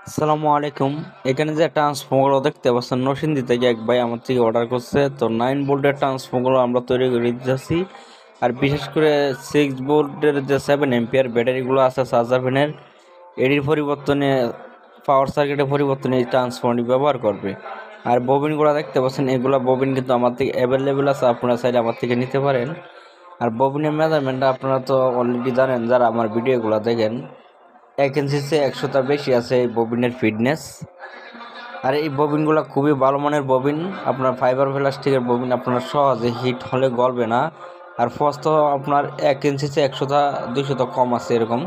আসসালামু আলাইকুম। এখানে যে ট্রান্সফর্মার দেখতে পাচ্ছেন নরসিংদী থেকে এক ভাই আমার থেকে অর্ডার করছে। তো 9 ভোল্টের ট্রান্সফর্মার আমরা তৈরি করে দিতেছি। আর বিশেষ করে 6 ভোল্টের যে 7 এম্পিয়ার ব্যাটারিগুলো আছে চার্জার ফ্যানের, এটির পরিবর্তনে পাওয়ার সার্কিটের পরিবর্তনে এই ট্রান্সফর্মারটি ব্যবহার করবে। আর ববিনগুলো দেখতে পাচ্ছেন, এগুলা ববিন কিন্তু আমার থেকে অ্যাভেলেবেল আছে, আপনারা চাইলে আমার থেকে নিতে পারেন। আর ববিনের মেজারমেন্টটা আপনারা তো অলরেডি জানেন যারা আমার ভিডিওগুলো দেখেন। 1 ইঞ্চির 100টা বেশি আছে এই ববিনের ফিটনেস। আর এই ববিনগুলো খুবই ভালো মানের ববিন, আপনার ফাইবার প্লাস্টিকের ববিন, আপনার সহজে হিট হলে গলবে না। আর ফস্ত আপনার 1 ইঞ্চিতে 100টা 200টা কম আছে এরকম।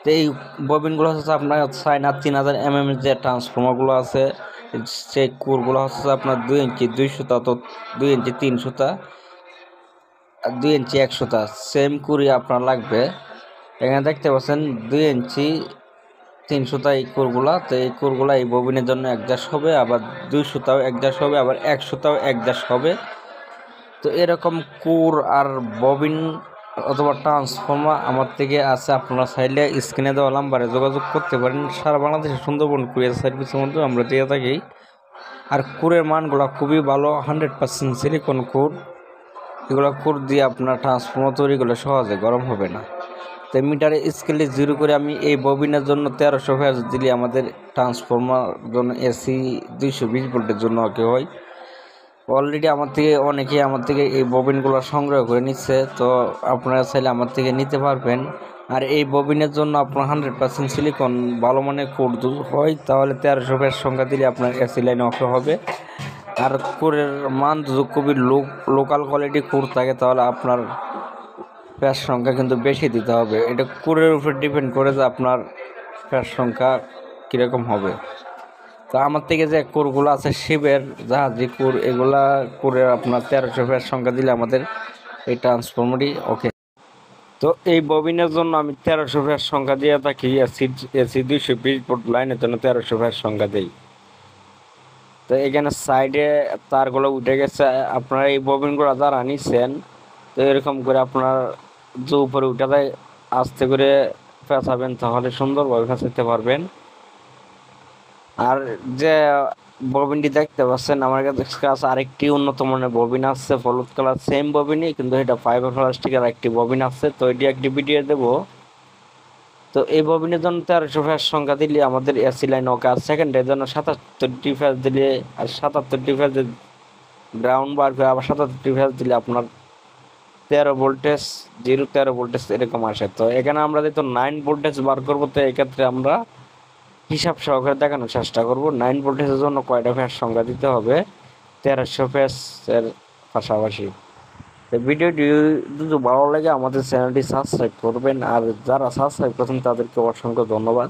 তো এই ববিনগুলো হচ্ছে আপনার চায়না 3000 এর যে ট্রান্সফর্মারগুলো আছে, সেই কোরগুলো হচ্ছে আপনার 2 ইঞ্চি 200টা, তো 2 ইঞ্চি 300টা আর 2 ইঞ্চি 100টা সেম কুড়ি আপনার লাগবে। এখানে দেখতে পাচ্ছেন 2 ইঞ্চি 300টা এই কোরগুলা। তো এই কোরগুলা এই ববিনের জন্য অ্যাডজাস্ট হবে, আবার 200টাও অ্যাডজাস্ট হবে, আবার 100টাও অ্যাডজাস্ট হবে। তো এরকম কোর আর ববিন অথবা ট্রান্সফর্মার আমার থেকে আছে, আপনারা চাইলে স্ক্রিনে দেওয়া নাম্বারে যোগাযোগ করতে পারেন। সারা বাংলাদেশে সুন্দরবন কুরিয়ার সার্ভিসের মধ্যে আমরা দিয়ে থাকি। আর কোরের মানগুলো খুবই ভালো, 100% সিলিকন কোর। এগুলো কোর দিয়ে আপনার ট্রান্সফর্মার তৈরি করলে সহজে গরম হবে না। তো মিটারে স্কেলে 0 করে আমি এই ববিনের জন্য 1300 ভোল্ট দিলে আমাদের ট্রান্সফর্মার জন্য এসি 220 ভোল্টের জন্য ওকে হয়। অলরেডি অনেকেই আমার থেকে এই ববিনগুলো সংগ্রহ করে নিচ্ছে, তো আপনারা চাইলে আমার থেকে নিতে পারবেন। আর এই ববিনের জন্য আপনার 100% সিলিকন ভালো মানের কোড হয়, তাহলে 1300 ভোল্টের সংখ্যা দিলে আপনার এসি লাইন অফ হবে। আর কোরের মান যদি খুবই লোকাল কোয়ালিটি কোর থাকে, তাহলে আপনার প্যাচ সংখ্যা কিন্তু বেশি দিতে হবে। এটা কোরের উপর ডিপেন্ড করে যে আপনার প্যাচ সংখ্যা কীরকম হবে। তো আমার থেকে যে কোরগুলো আছে শিবের জাহাজি কোর, এগুলা কোরের আপনার 1300 প্যাচ সংখ্যা দিলে আমাদের এই ট্রান্সফর্মারই ওকে। তো এই ববিনের জন্য আমি 1300 প্যাচ সংখ্যা দিয়ে থাকি। এসি 220 ভোল্ট লাইনের জন্য 1300 প্যাচ সংখ্যা দিই। তো এখানে সাইডে তারগুলো উঠে গেছে। আপনারা এই ববিনগুলো যারা নিচ্ছেন, তো এরকম করে আপনার যে উপরে উঠে যায় আস্তে করে পেঁচাবেন, তাহলে সুন্দরভাবে পেঁচাতে পারবেন। আর যে ববিনটি দেখতে পাচ্ছেন আমার কাছে আরেকটি উন্নত মানের ববিন আছে, হলুদ কালার সেম ববিনই, কিন্তু এটা ফাইবার প্লাস্টিকের একটি ববিন আছে। তো এটি একটি ভিডিও দেবো। তো এই ববিনের জন্য 1300 ফ্যাস সংখ্যা দিলে আমাদের এসি লাইন ওকে। আর সেকেন্ডের জন্য 77টি ফ্যাস দিলে, আর 77টি ফ্যাস গ্রাউন্ড বার করে আবার 77টি ফ্যাস দিলে আপনার 13 ভোল্টেজ 13 ভোল্টেজ এরকম আসে। তো এখানে আমরা যেহেতু 9 ভোল্টেজ বার করবো, তো এক্ষেত্রে আমরা হিসাব সহকারে দেখানোর চেষ্টা করব 9 ভোল্টেজের জন্য কয়টা ফ্যাস সংখ্যা দিতে হবে 1300 ফ্যাসের পাশাপাশি। ভিডিওটি যদি ভালো লাগে আমাদের চ্যানেলটি সাবস্ক্রাইব করবেন, আর যারা সাবস্ক্রাইব করছেন তাদেরকে অসংখ্য ধন্যবাদ।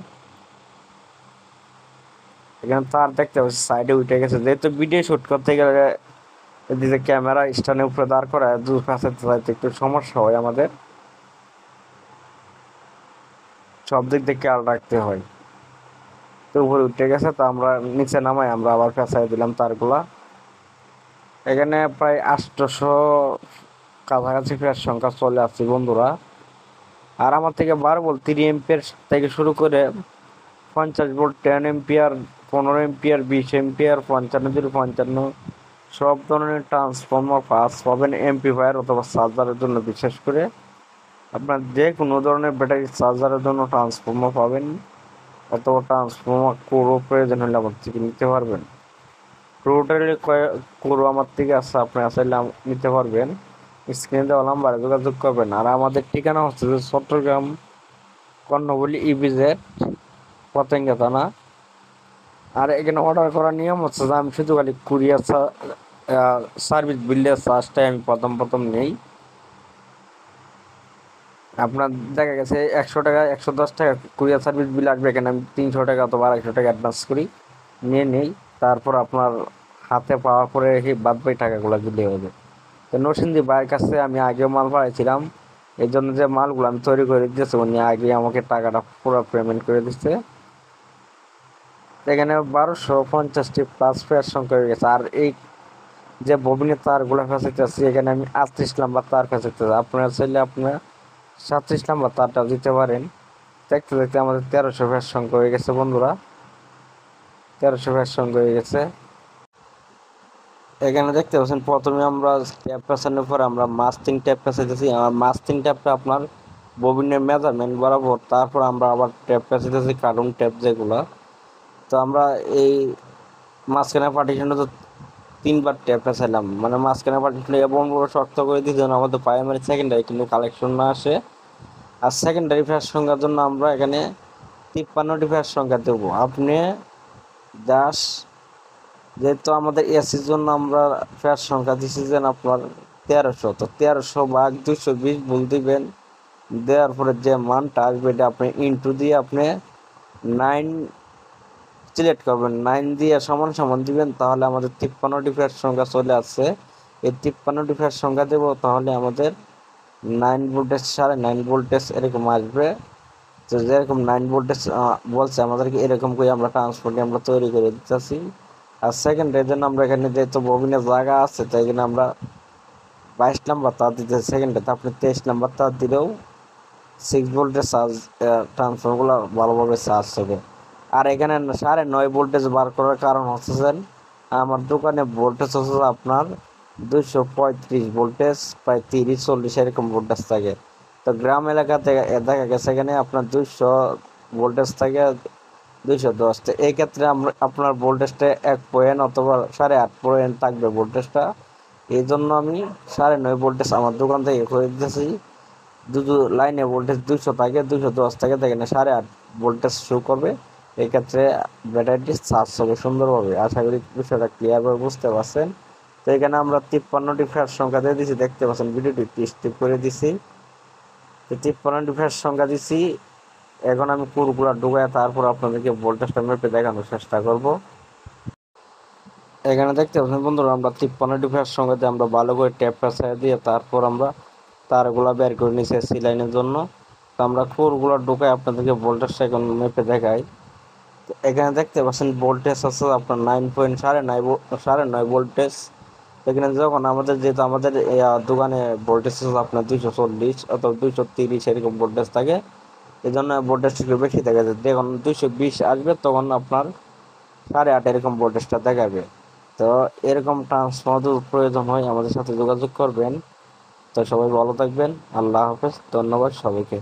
এখানে তার দেখতে পাচ্ছি সাইডে উঠে গেছে, যেহেতু ভিডিও শ্যুট করতে গেলে এদিকে ক্যামেরা স্ট্যান্ডের উপরে দাঁড় করা দু পাশে যাইতে একটু সমস্যা হয়, আমাদের সব দিক থেকে খেয়াল রাখতে হয়। তো উপরে উঠে গেছে, তো আমরা নিচে নামাই আমরা আবার পেঁচাই দিলাম তারগুলা। এখানে প্রায় 800 কাছাকাছি ফ্যাস সংখ্যা চলে আসছে বন্ধুরা। আর আমার থেকে 12 ভোল্ট 3 এম্পিয়ার থেকে শুরু করে 50 ভোল্ট 10 এম্পিয়ার 15 এম্পিয়ার 20 এম্পিয়ার 55 সব ধরনের ট্রান্সফর্মার পাবেন এমপ্লিফায়ার অথবা চার্জারের জন্য। বিশেষ করে আপনার যে কোনো ধরনের ব্যাটারি চার্জারের জন্য ট্রান্সফর্মার পাবেন, অথবা ট্রান্সফর্মার কোরও প্রয়োজন হলে আমার থেকে নিতে পারবেন। টোটালি কোরও আমার থেকে আছে, আপনি চাইলে নিতে পারবেন। স্ক্রিনে দেওয়া নাম্বারে যোগাযোগ করবেন। আর আমাদের ঠিকানা হচ্ছে যে চট্টগ্রাম কর্ণবলী ইপিজেড পতেঙ্গা থানা। আর এখানে অর্ডার করার নিয়ম হচ্ছে যে আমি শুধু খালি কুরিয়ার সার্ভিস বিলের চার্জটাই আমি প্রথম নেই। আপনার দেখা গেছে 100 টাকা 110 টাকা কুরিয়ার সার্ভিস বিল আসবে, এখানে আমি 300 টাকা অথবা 250 টাকা অ্যাডভান্স করি, নিয়ে নেই। তারপর আপনার হাতে পাওয়া পরে রেখে বাদ বাকি টাকাগুলো দিলে হবে। তো নরসিংদী ভাইয়ের কাছে আমি আগেও মাল পাইছিলাম, এই জন্য যে মালগুলো আমি তৈরি করে দিতেছি উনি আগে আমাকে টাকাটা পুরো পেমেন্ট করে দিচ্ছে। এখানে 1250টি প্লাস ফেয়ার সংখ্যা হয়ে গেছে। আর এই যে ববিনের তারগুলো ফেঁচাইতেছি, এখানে আমি 38 নাম্বার তার ফেঁচাইতেছি। আপনারা চাইলে আপনারা 37 নাম্বার তারটাও দিতে পারেন। দেখতে দেখতে আমাদের 1300 ফেয়ার সংখ্যা হয়ে গেছে বন্ধুরা। 1300 ফ্যাট সংখ্যা হয়ে গেছে। এখানে দেখতে পাচ্ছেন প্রথমে আমরা ট্যাপ পেছানোর পর আমরা মাস্টিং ট্যাপ পেছাইতেছি। আমার মাস্টিং ট্যাপটা আপনার ববিনের মেজারমেন্ট বরাবর, তারপর আমরা আবার ট্যাপ পেছাইতেছি কার্টুন ট্যাপ যেগুলা। তো আমরা এই মাঝখানে পার্টিশনটা তো 3বার ট্যাপ পেছাইলাম, মানে মাঝখানে পার্টিশন এমন বড় শক্ত করে দিই যেন আমাদের প্রাইমারি সেকেন্ডারি কিন্তু কালেকশন না আসে। আর সেকেন্ডারি ফ্যাট সংখ্যার জন্য আমরা এখানে 53টি ফ্যাট সংখ্যা দেবো। আপনি দাস যেহেতু আমাদের এসির জন্য আমরা ফ্যাট সংখ্যা দিচ্ছি যেন আপনার 1300, তো 1300/220 ভুল দিবেন। দেওয়ার পরে যে মানটা আসবে এটা আপনি ইন্টু দিয়ে আপনি 9 সিলেক্ট করবেন, 9 দিয়ে সমান সমান দিবেন, তাহলে আমাদের 53টি ফ্যাট সংখ্যা চলে আসছে। এই 53টি ফ্যাট সংখ্যা দেবো, তাহলে আমাদের 9 ভোল্টেজ 9.5 ভোল্টেজ এরকম আসবে। তো যেরকম 9 ভোল্টেজ বলছে আমাদেরকে, এরকম করে আমরা ট্রান্সফর্মার আমরা তৈরি করে দিতেছি। আর সেকেন্ডের জন্য আমরা এখানে যেহেতু ববিনের জায়গা আছে, তাই এখানে আমরা 22 নাম্বার তার দিতে, সেকেন্ডে আপনি 23 নাম্বার তার দিলেও 6 ভোল্টের চার্জ ট্রান্সফর্মারগুলো ভালোভাবে চার্জ হবে। আর এখানে 9.5 ভোল্টেজ বার করার কারণ হচ্ছে আমার দোকানে ভোল্টেজ হচ্ছে আপনার 235 ভোল্টেজ, প্রায় 30-40 এরকম ভোল্টেজ থাকে। তো গ্রাম এলাকাতে দেখা গেছে এখানে আপনার 200 ভোল্টেজ থাকে 210। তো এই ক্ষেত্রে আমরা আপনার ভোল্টেজটা 1 পয়েন্ট অথবা 8.5 পয়েন্ট থাকবে ভোল্টেজটা। এই জন্য আমি 9.5 ভোল্টেজ আমার দোকান থেকে করে দিতেছি। দুটো লাইনে ভোল্টেজ 200 থাকে, 210 থাকে, দেখেন 8.5 ভোল্টেজ শো করবে। এই ক্ষেত্রে ব্যাটারিটি চার্জ হবে সুন্দরভাবে। আশা করি বিষয়টা ক্লিয়ারভাবে বুঝতে পারছেন। তো এখানে আমরা 53টি ফ্যাট সংখ্যা দিয়ে দিছি, দেখতে পাচ্ছেন ভিডিওটি স্কিপ করে দিছি। তো 53টি ফ্যাট সংখ্যা দিছি। এখন আমি কুরগুলা ঢুকায় তারপর আপনাদেরকে ভোল্টেজটা মেপে দেখানোর চেষ্টা করব। এখানে দেখতে পাচ্ছেন বন্ধুরা, আমরা 53টি ফ্যাট সংখ্যা দিয়ে আমরা ভালো করে ট্যাপ পেঁচাই দিয়ে তারপর আমরা তারগুলা বের করে নিয়েছি এসি লাইনের জন্য। তো আমরা কোরগুলো ঢুকাই আপনাদেরকে ভোল্টেজটা এখন মেপে দেখাই। তো এখানে দেখতে পাচ্ছেন ভোল্টেজ আছে আপনার 9.9 ভোল্টেজ। এখানে যখন আমাদের যেহেতু আমাদের দোকানে ভোল্টেজ আছে আপনার 240 অথবা 230 এরকম ভোল্টেজ থাকে, এই জন্য ভোল্টেজটা একটু বেশি দেখা যায়। যখন 220 আসবে তখন আপনার 8.5 এরকম ভোল্টেজটা দেখাবে। তো এরকম ট্রান্সফর্মার প্রয়োজন হয় আমাদের সাথে যোগাযোগ করবেন। তো সবাই ভালো থাকবেন, আল্লাহ হাফেজ, ধন্যবাদ সবাইকে।